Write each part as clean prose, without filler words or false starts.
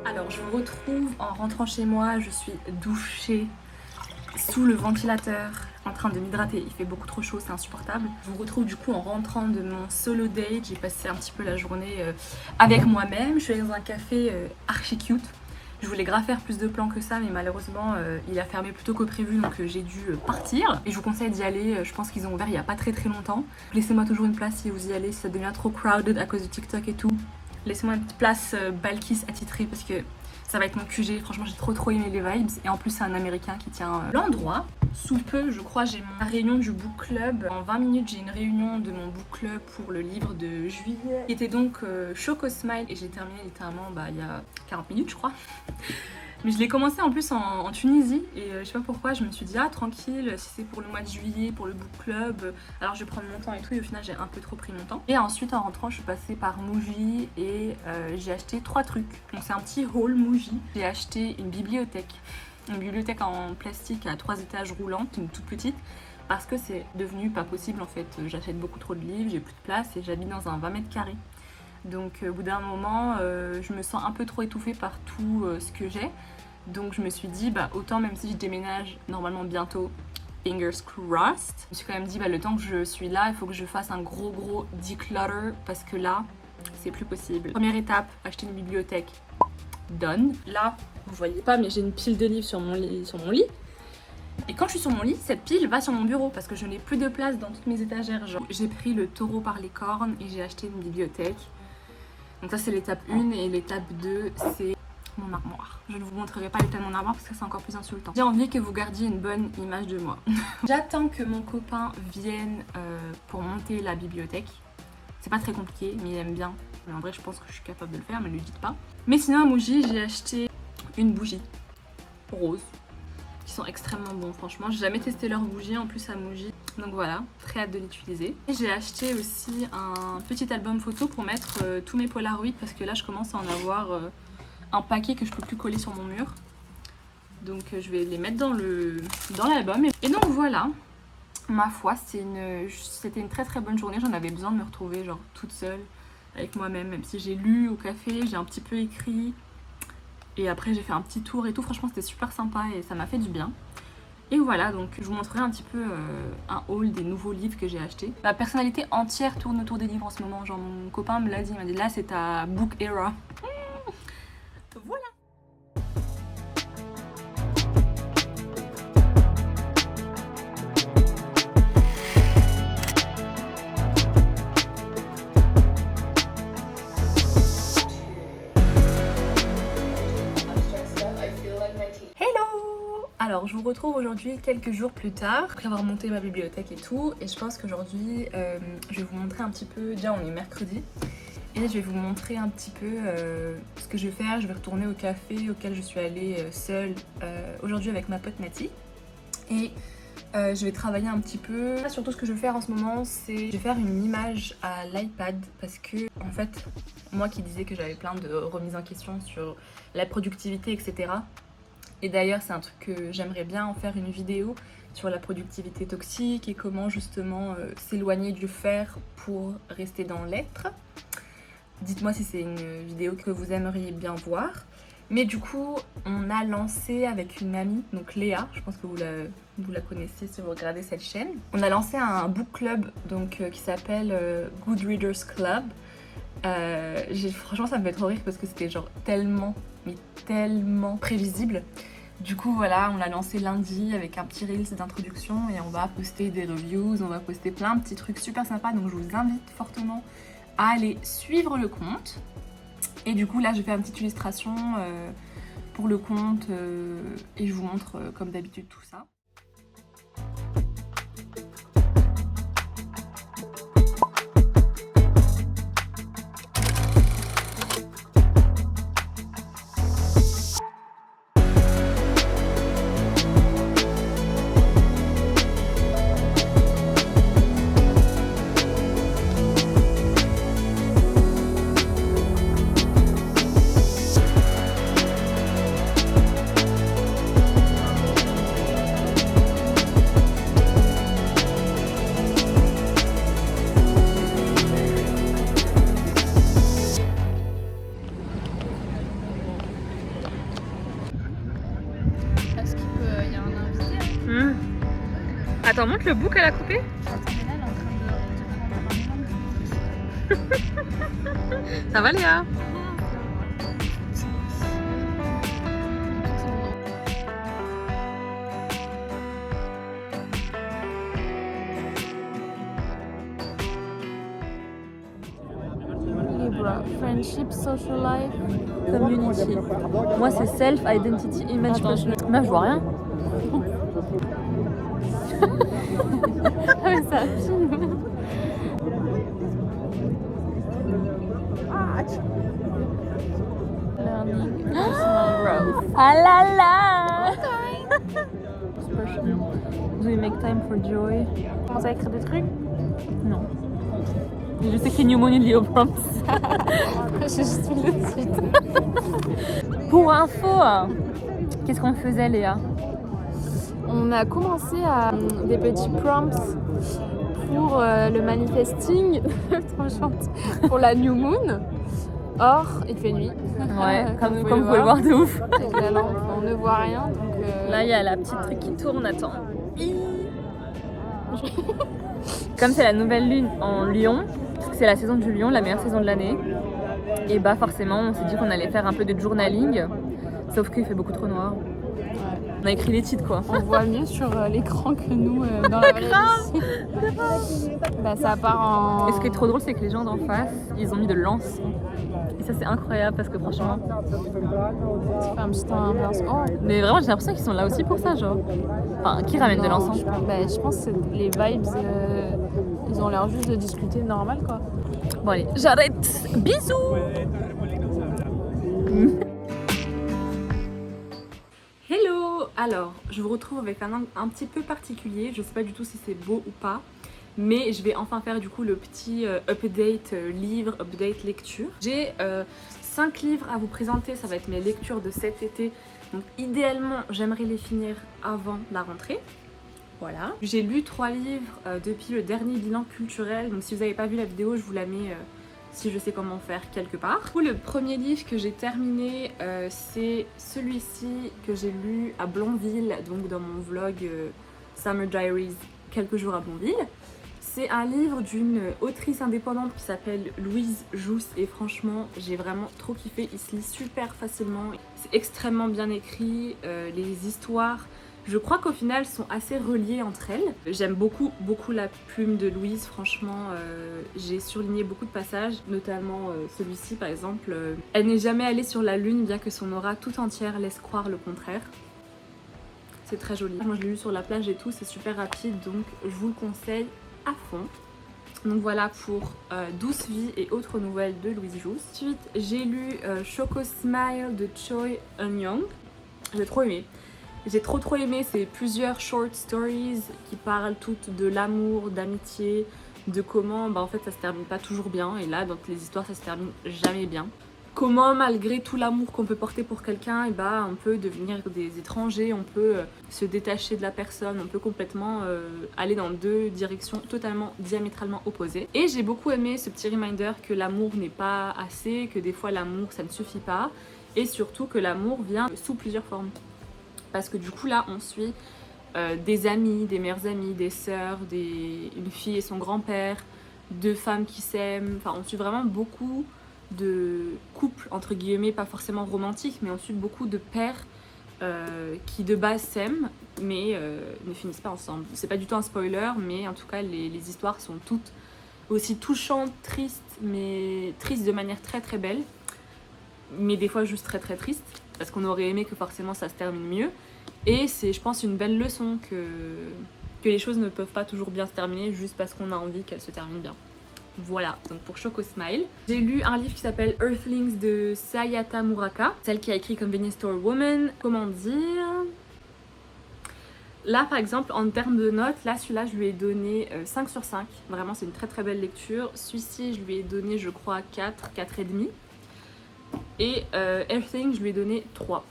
Alors je vous retrouve en rentrant chez moi, je suis douchée sous le ventilateur en train de m'hydrater, il fait beaucoup trop chaud, c'est insupportable. Je vous retrouve du coup en rentrant de mon solo date, j'ai passé un petit peu la journée avec moi-même, je suis allée dans un café archi cute. Je voulais grave faire plus de plans que ça, mais malheureusement il a fermé plus tôt que prévu, donc j'ai dû partir. Et je vous conseille d'y aller, je pense qu'ils ont ouvert il y a pas très longtemps. Laissez-moi toujours une place si vous y allez, si ça devient trop crowded à cause du TikTok et tout. Laissez-moi une petite place Balkis attitrée parce que ça va être mon QG. Franchement, j'ai trop aimé les vibes. Et en plus, c'est un américain qui tient l'endroit. Sous peu, je crois, j'ai ma réunion du book club. En 20 minutes, j'ai une réunion de mon book club pour le livre de juillet. Qui était donc Choco Smile. Et j'ai terminé littéralement il y a 40 minutes, je crois. Mais je l'ai commencé en plus en Tunisie et je sais pas pourquoi, je me suis dit tranquille, si c'est pour le mois de juillet, pour le book club, alors je vais prendre mon temps et tout, et au final j'ai un peu trop pris mon temps. Et ensuite en rentrant je suis passée par Muji et j'ai acheté 3 trucs. Donc c'est un petit haul Muji. J'ai acheté une bibliothèque en plastique à 3 étages roulante, une toute petite, parce que c'est devenu pas possible en fait, j'achète beaucoup trop de livres, j'ai plus de place et j'habite dans un 20 mètres carrés. Donc au bout d'un moment, je me sens un peu trop étouffée par tout ce que j'ai. Donc je me suis dit, autant même si je déménage normalement bientôt, fingers crossed, je me suis quand même dit, le temps que je suis là, il faut que je fasse un gros declutter parce que là, c'est plus possible. Première étape, acheter une bibliothèque. Done. Là, vous voyez pas, mais j'ai une pile de livres sur mon lit. Et quand je suis sur mon lit, cette pile va sur mon bureau parce que je n'ai plus de place dans toutes mes étagères. J'ai pris le taureau par les cornes et j'ai acheté une bibliothèque. Donc ça c'est l'étape 1 et l'étape 2 c'est mon armoire. Je ne vous montrerai pas l'état de mon armoire parce que c'est encore plus insultant. J'ai envie que vous gardiez une bonne image de moi. J'attends que mon copain vienne pour monter la bibliothèque. C'est pas très compliqué mais il aime bien. Mais en vrai je pense que je suis capable de le faire mais ne lui dites pas. Mais sinon à Muji j'ai acheté une bougie rose. Qui sont extrêmement bons franchement, j'ai jamais testé leurs bougies en plus à Muji, donc voilà, très hâte de l'utiliser. Et j'ai acheté aussi un petit album photo pour mettre tous mes Polaroids parce que là je commence à en avoir un paquet que je peux plus coller sur mon mur, donc je vais les mettre dans l'album. Et donc voilà, ma foi c'était une très bonne journée, j'en avais besoin de me retrouver genre toute seule avec moi-même, même si j'ai lu au café, j'ai un petit peu écrit. Et après j'ai fait un petit tour et tout, franchement c'était super sympa et ça m'a fait du bien. Et voilà, donc je vous montrerai un petit peu un haul des nouveaux livres que j'ai achetés. Ma personnalité entière tourne autour des livres en ce moment, genre mon copain me l'a dit, il m'a dit là c'est ta book era. Voilà. Alors je vous retrouve aujourd'hui quelques jours plus tard, après avoir monté ma bibliothèque et tout, et je pense qu'aujourd'hui je vais vous montrer un petit peu, déjà on est mercredi, et je vais vous montrer un petit peu ce que je vais faire. Je vais retourner au café auquel je suis allée seule aujourd'hui avec ma pote Nati, et je vais travailler un petit peu. Surtout ce que je vais faire en ce moment, c'est je vais faire une image à l'iPad parce que en fait, moi qui disais que j'avais plein de remises en question sur la productivité, etc. Et d'ailleurs c'est un truc que j'aimerais bien en faire une vidéo sur la productivité toxique et comment justement s'éloigner du faire pour rester dans l'être. Dites-moi si c'est une vidéo que vous aimeriez bien voir. Mais du coup on a lancé avec une amie, donc Léa, je pense que vous la connaissez si vous regardez cette chaîne. On a lancé un book club donc, qui s'appelle Good Readers Club. Franchement ça me fait trop rire parce que c'était genre tellement prévisible. Du coup voilà, on l'a lancé lundi avec un petit reels d'introduction et on va poster des reviews, on va poster plein de petits trucs super sympas, donc je vous invite fortement à aller suivre le compte. Et du coup là je fais une petite illustration pour le compte et je vous montre comme d'habitude tout ça. Attends, montre le bout qu'elle a coupé. Ça va Léa? Libra, friendship, social life, Community. Moi c'est self, identity, image, passion. Meuf, je vois rien. Ah mais ça filme. Learning, personal growth. Ah là là. Do we make time for joy? Commence à écrire des trucs. Non. J'ai juste écrit New Moon in Leo Prompts. J'ai juste fait le suite. Pour info, qu'est-ce qu'on faisait Léa? On a commencé à des petits prompts pour le manifesting, trop chante, pour la New Moon. Or, il fait nuit. Ouais, comme vous pouvez le voir de ouf. Avec la lampe, on ne voit rien. Donc, Là, il y a la petite truc qui tourne, attends. Comme c'est la nouvelle lune en Lion, parce que c'est la saison du Lion, la meilleure saison de l'année, et bah forcément, on s'est dit qu'on allait faire un peu de journaling, sauf qu'il fait beaucoup trop noir. On a écrit les titres quoi. On voit mieux sur l'écran que nous dans la vraie vie. Bah, ça part en... Et ce qui est trop drôle, c'est que les gens d'en face, ils ont mis de l'encens. Et ça, c'est incroyable parce que franchement. Ça fait un petit ambiance. Oh. Mais vraiment, j'ai l'impression qu'ils sont là aussi pour ça, genre. Enfin, qui ramène de l'encens? Je pense que c'est les vibes, ils ont l'air juste de discuter normal quoi. Bon, allez, j'arrête. Bisous! Hello! Alors, je vous retrouve avec un angle un petit peu particulier. Je sais pas du tout si c'est beau ou pas. Mais je vais enfin faire du coup le petit update livre, update lecture. J'ai 5 livres à vous présenter, ça va être mes lectures de cet été. Donc idéalement, j'aimerais les finir avant la rentrée. Voilà. J'ai lu 3 livres depuis le dernier bilan culturel. Donc si vous n'avez pas vu la vidéo, je vous la mets si je sais comment faire quelque part. Du coup, le premier livre que j'ai terminé, c'est celui-ci que j'ai lu à Blonville, donc dans mon vlog Summer Diaries, quelques jours à Blonville. C'est un livre d'une autrice indépendante qui s'appelle Louise Jousse et franchement j'ai vraiment trop kiffé, il se lit super facilement, c'est extrêmement bien écrit, les histoires je crois qu'au final sont assez reliées entre elles. J'aime beaucoup la plume de Louise, franchement j'ai surligné beaucoup de passages, notamment celui-ci par exemple. Elle n'est jamais allée sur la lune bien que son aura tout entière laisse croire le contraire. C'est très joli. Moi je l'ai lu sur la plage et tout, c'est super rapide donc je vous le conseille à fond. Donc voilà pour Douce Vie et autres nouvelles de Louise Jousse. Ensuite j'ai lu Choco Smile de Choi Eun-young. J'ai trop aimé. J'ai trop aimé, c'est plusieurs short stories qui parlent toutes de l'amour, d'amitié, de comment en fait ça se termine pas toujours bien et là dans les histoires ça se termine jamais bien. Comment malgré tout l'amour qu'on peut porter pour quelqu'un, on peut devenir des étrangers, on peut se détacher de la personne, on peut complètement aller dans deux directions totalement diamétralement opposées. Et j'ai beaucoup aimé ce petit reminder que l'amour n'est pas assez, que des fois l'amour ça ne suffit pas, et surtout que l'amour vient sous plusieurs formes. Parce que du coup là on suit des amis, des meilleures amies, des sœurs, une fille et son grand-père, 2 femmes qui s'aiment, enfin on suit vraiment beaucoup de couples entre guillemets, pas forcément romantiques, mais ensuite beaucoup de pères qui de base s'aiment mais ne finissent pas ensemble. C'est pas du tout un spoiler, mais en tout cas les histoires sont toutes aussi touchantes, tristes, mais tristes de manière très belle, mais des fois juste très tristes, parce qu'on aurait aimé que forcément ça se termine mieux. Et c'est je pense une belle leçon que les choses ne peuvent pas toujours bien se terminer juste parce qu'on a envie qu'elles se terminent bien. Voilà, donc pour Choco Smile. J'ai lu un livre qui s'appelle Earthlings de Sayata Muraka, celle qui a écrit Convenience Store Woman. Comment dire, là par exemple en termes de notes, là celui-là je lui ai donné 5 sur 5. Vraiment c'est une très belle lecture. Celui-ci je lui ai donné je crois 4,5. Et Earthlings je lui ai donné 3.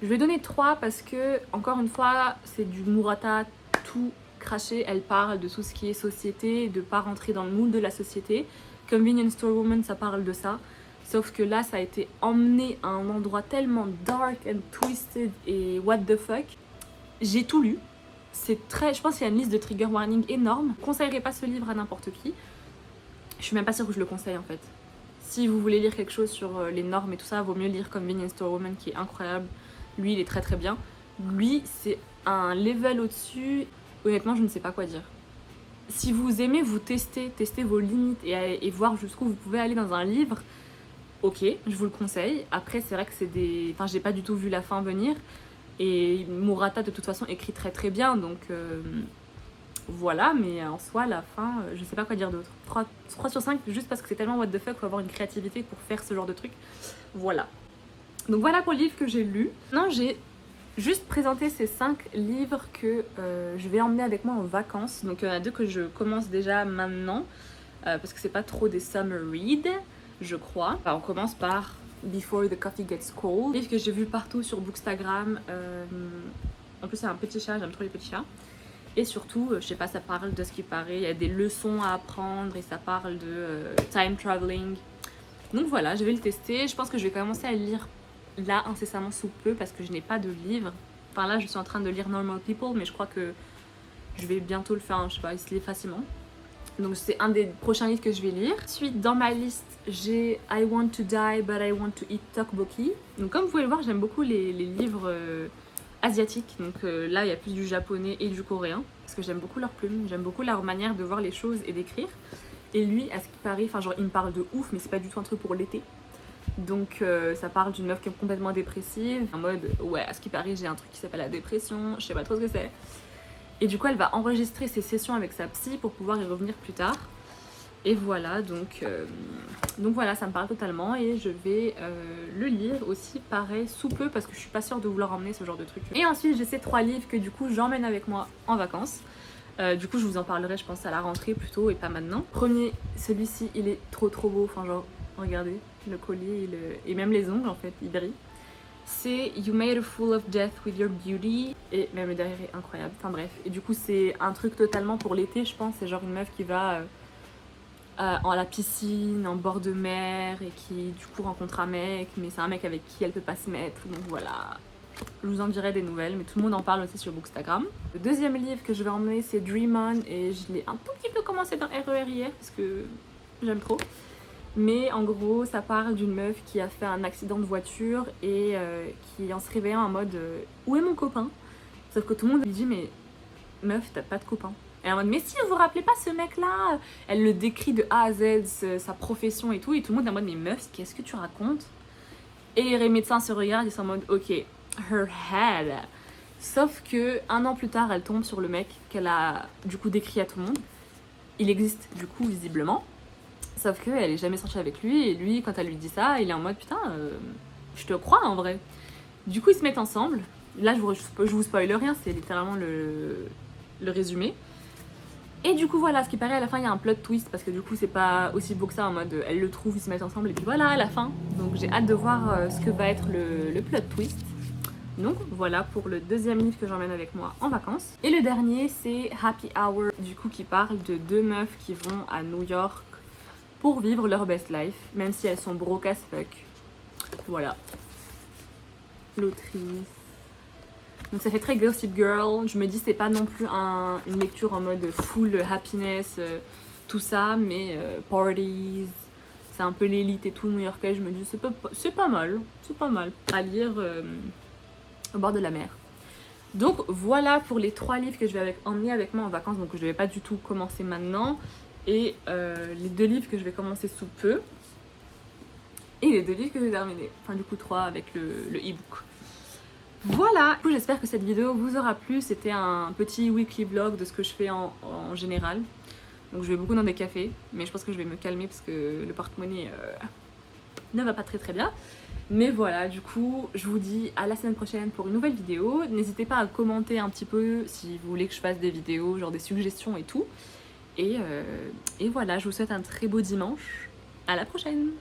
Je lui ai donné 3 parce que encore une fois c'est du Murata tout craché, elle parle de tout ce qui est société, de pas rentrer dans le moule de la société. Convenience Store Woman ça parle de ça, sauf que là ça a été emmené à un endroit tellement dark and twisted et what the fuck. J'ai tout lu, je pense qu'il y a une liste de trigger warning énorme. Je conseillerais pas ce livre à n'importe qui. Je suis même pas sûre que je le conseille en fait. Si vous voulez lire quelque chose sur les normes et tout ça, vaut mieux lire Convenience Store Woman qui est incroyable. Lui, il est très très bien. Lui, c'est un level au-dessus. Honnêtement, je ne sais pas quoi dire. Si vous aimez vous tester vos limites et voir jusqu'où vous pouvez aller dans un livre, ok, je vous le conseille. Après, c'est vrai que c'est des... Enfin, j'ai pas du tout vu la fin venir. Et Murata, de toute façon, écrit très très bien, donc... Voilà, mais en soi, la fin, je sais pas quoi dire d'autre. 3 sur 5, juste parce que c'est tellement what the fuck, faut avoir une créativité pour faire ce genre de truc. Voilà. Donc voilà pour le livre que j'ai lu. Non, j'ai juste présenté ces 5 livres que je vais emmener avec moi en vacances. Donc il y en a 2 que je commence déjà maintenant, parce que c'est pas trop des summer reads, je crois. On commence par Before the Coffee Gets Cold, livre que j'ai vu partout sur Bookstagram. En plus c'est un petit chat, j'aime trop les petits chats. Et surtout, je sais pas, ça parle de ce qui paraît, il y a des leçons à apprendre et ça parle de time traveling. Donc voilà, je vais le tester. Je pense que je vais commencer à le lire là incessamment sous peu parce que je n'ai pas de livre. Enfin là, je suis en train de lire Normal People, mais je crois que je vais bientôt le faire, hein, je sais pas, il se lit facilement. Donc c'est un des prochains livres que je vais lire. Ensuite, dans ma liste, j'ai I Want to Die but I Want to Eat Tteokbokki. Donc comme vous pouvez le voir, j'aime beaucoup les livres... asiatique, donc là il y a plus du japonais et du coréen parce que j'aime beaucoup leurs plumes, j'aime beaucoup leur manière de voir les choses et d'écrire. Et lui, à ce qui paraît, enfin genre il me parle de ouf, mais c'est pas du tout un truc pour l'été. Donc ça parle d'une meuf qui est complètement dépressive, en mode ouais, à ce qui paraît j'ai un truc qui s'appelle la dépression, je sais pas trop ce que c'est. Et du coup elle va enregistrer ses sessions avec sa psy pour pouvoir y revenir plus tard. Et voilà, donc voilà, ça me parle totalement et je vais le lire aussi pareil sous peu parce que je suis pas sûre de vouloir emmener ce genre de truc. Et ensuite j'ai ces 3 livres que du coup j'emmène avec moi en vacances. Du coup je vous en parlerai je pense à la rentrée plutôt et pas maintenant. Premier, celui-ci il est trop beau, enfin genre regardez le collier et même les ongles en fait, ils brillent. C'est You Made a Fool of Death with Your Beauty et même le derrière est incroyable, enfin bref. Et du coup c'est un truc totalement pour l'été je pense, c'est genre une meuf qui va... en la piscine, en bord de mer et qui du coup rencontre un mec, mais c'est un mec avec qui elle peut pas se mettre, donc voilà. Je vous en dirai des nouvelles, mais tout le monde en parle aussi sur Bookstagram. Le deuxième livre que je vais emmener c'est Dream On et je l'ai un tout petit peu commencé dans RER hier parce que j'aime trop. Mais en gros ça parle d'une meuf qui a fait un accident de voiture et qui en se réveillant en mode où est mon copain? Sauf que tout le monde lui dit mais meuf t'as pas de copain. Et en mode, mais si, vous vous rappelez pas ce mec-là? Elle le décrit de A à Z, sa profession et tout. Et tout le monde est en mode, mais meuf, qu'est-ce que tu racontes? Et les médecins se regardent, ils sont en mode, ok, her head. Sauf que 1 an plus tard, elle tombe sur le mec qu'elle a du coup décrit à tout le monde. Il existe du coup visiblement. Sauf qu'elle est jamais sortie avec lui. Et lui, quand elle lui dit ça, il est en mode, putain, je te crois en vrai. Du coup, ils se mettent ensemble. Là, je vous spoil rien, c'est littéralement le résumé. Et du coup voilà, ce qui paraît à la fin il y a un plot twist parce que du coup c'est pas aussi beau que ça en mode elle le trouve, ils se mettent ensemble et puis voilà à la fin. Donc j'ai hâte de voir ce que va être le plot twist. Donc voilà pour le deuxième livre que j'emmène avec moi en vacances. Et le dernier c'est Happy Hour, du coup qui parle de 2 meufs qui vont à New York pour vivre leur best life, même si elles sont broke as fuck. Voilà. L'autrice. Donc ça fait très Gossip Girl, je me dis c'est pas non plus une lecture en mode full happiness, tout ça, mais parties, c'est un peu l'élite et tout new-yorkais, je me dis c'est pas mal à lire au bord de la mer. Donc voilà pour les 3 livres que je vais emmener avec moi en vacances, donc je vais pas du tout commencer maintenant, et les 2 livres que je vais commencer sous peu, et les 2 livres que je vais terminer, enfin du coup 3 avec le e-book. Voilà, du coup j'espère que cette vidéo vous aura plu, c'était un petit weekly vlog de ce que je fais en général. Donc je vais beaucoup dans des cafés, mais je pense que je vais me calmer parce que le porte-monnaie ne va pas très bien. Mais voilà, du coup je vous dis à la semaine prochaine pour une nouvelle vidéo. N'hésitez pas à commenter un petit peu si vous voulez que je fasse des vidéos, genre des suggestions et tout. Et voilà, je vous souhaite un très beau dimanche, à la prochaine.